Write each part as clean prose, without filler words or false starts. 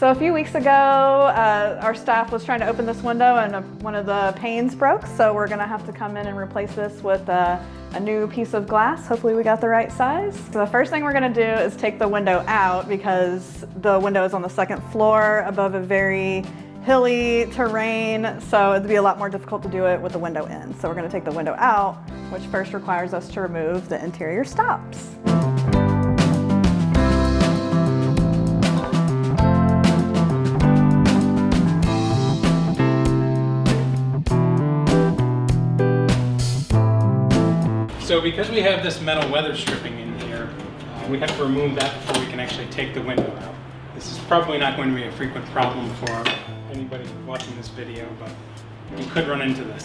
So a few weeks ago, our staff was trying to open this window and one of the panes broke, so we're gonna have to come in and replace this with a new piece of glass. Hopefully we got the right size. So the first thing we're gonna do is take the window out because the window is on the second floor above a very hilly terrain, so it'd be a lot more difficult to do it with the window in. So we're gonna take the window out, which first requires us to remove the interior stops. So because we have this metal weather stripping in here, we have to remove that before we can actually take the window out. This is probably not going to be a frequent problem for anybody watching this video, but you could run into this.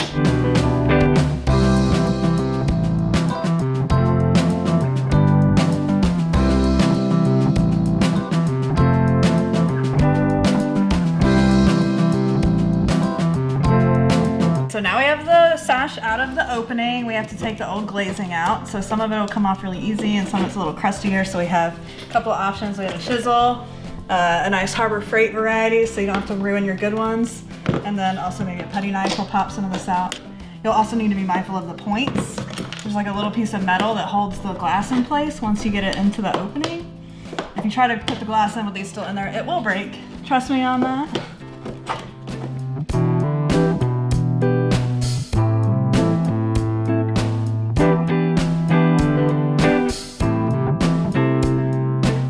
So now we have the sash out of the opening. We have to take the old glazing out. So some of it will come off really easy and some of it's a little crustier. So we have a couple of options. We have a chisel, a nice Harbor Freight variety so you don't have to ruin your good ones. And then also maybe a putty knife will pop some of this out. You'll also need to be mindful of the points. There's like a little piece of metal that holds the glass in place once you get it into the opening. If you try to put the glass in with these still in there, it will break. Trust me on that.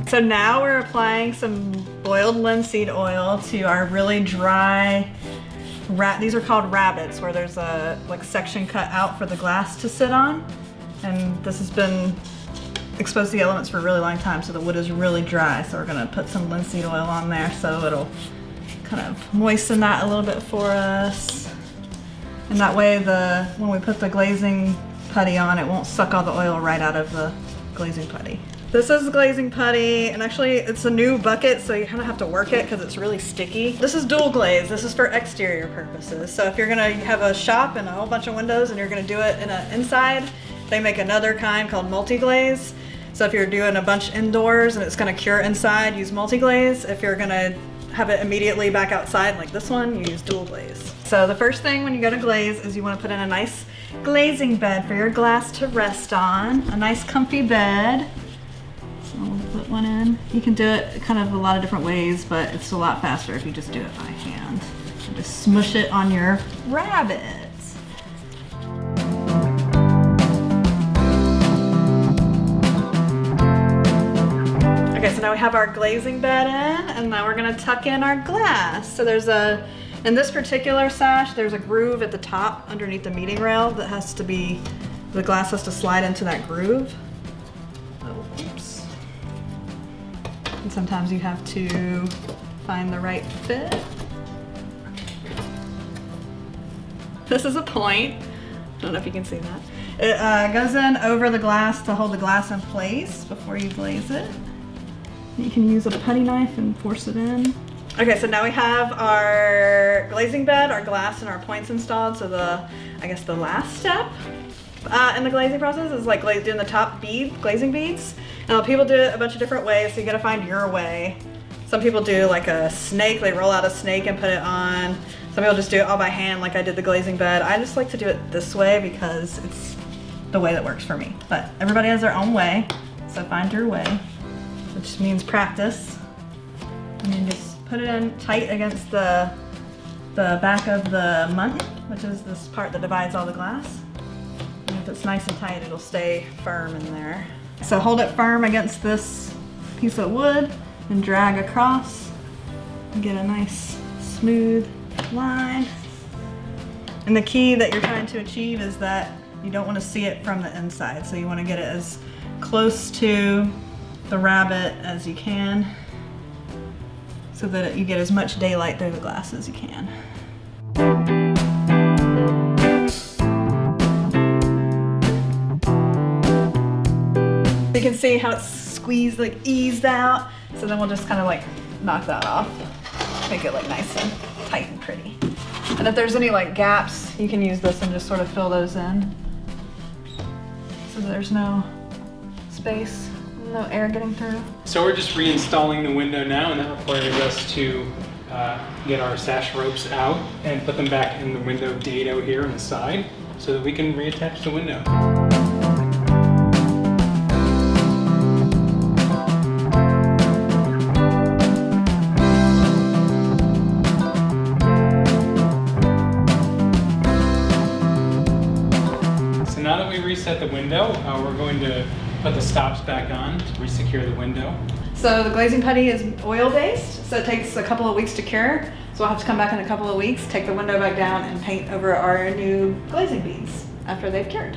So now we're applying some boiled linseed oil to our really dry, these are called rabbets, where there's a section cut out for the glass to sit on. And this has been exposed to the elements for a really long time, so the wood is really dry. So we're gonna put some linseed oil on there so it'll kind of moisten that a little bit for us. And that way when we put the glazing putty on, it won't suck all the oil right out of the glazing putty. This is glazing putty, and actually it's a new bucket, so you kind of have to work it because it's really sticky. This is dual glaze. This is for exterior purposes. So if you're gonna have a shop and a whole bunch of windows and you're gonna do it in an inside, they make another kind called multi-glaze. So if you're doing a bunch indoors and it's gonna cure inside, use multi-glaze. If you're gonna have it immediately back outside like this one, you use dual glaze. So the first thing when you go to glaze is you wanna put in a nice glazing bed for your glass to rest on. A nice comfy bed. We'll put one in. You can do it kind of a lot of different ways, but it's a lot faster if you just do it by hand. And just smush it on your rabbits. Okay, so now we have our glazing bed in, and now we're gonna tuck in our glass. So in this particular sash, there's a groove at the top underneath the meeting rail that has to be, the glass has to slide into that groove. Oops. And sometimes you have to find the right fit. This is a point. I don't know if you can see that. It goes in over the glass to hold the glass in place before you glaze it. You can use a putty knife and force it in. Okay, so now we have our glazing bed, our glass, and our points installed. So I guess the last step in the glazing process is like doing the top glazing beads. Now people do it a bunch of different ways, so you gotta find your way. Some people do like a snake, they roll out a snake and put it on. Some people just do it all by hand like I did the glazing bed. I just like to do it this way because it's the way that works for me. But everybody has their own way, so find your way, which means practice. And then just put it in tight against the back of the muntin, which is this part that divides all the glass. And if it's nice and tight, it'll stay firm in there. So hold it firm against this piece of wood and drag across and get a nice smooth line. And the key that you're trying to achieve is that you don't want to see it from the inside. So you want to get it as close to the rabbet as you can so that you get as much daylight through the glass as you can. You can see how it's squeezed, like eased out. So then we'll just kind of like knock that off. Make it look nice and tight and pretty. And if there's any like gaps, you can use this and just sort of fill those in. So there's no space No air getting through. So we're just reinstalling the window now, and that requires us to get our sash ropes out and put them back in the window dado here on the side so that we can reattach the window. So now that we reset the window, we're going to put the stops back on to re-secure the window. So the glazing putty is oil-based, so it takes a couple of weeks to cure. So we'll have to come back in a couple of weeks, take the window back down, and paint over our new glazing beads after they've cured.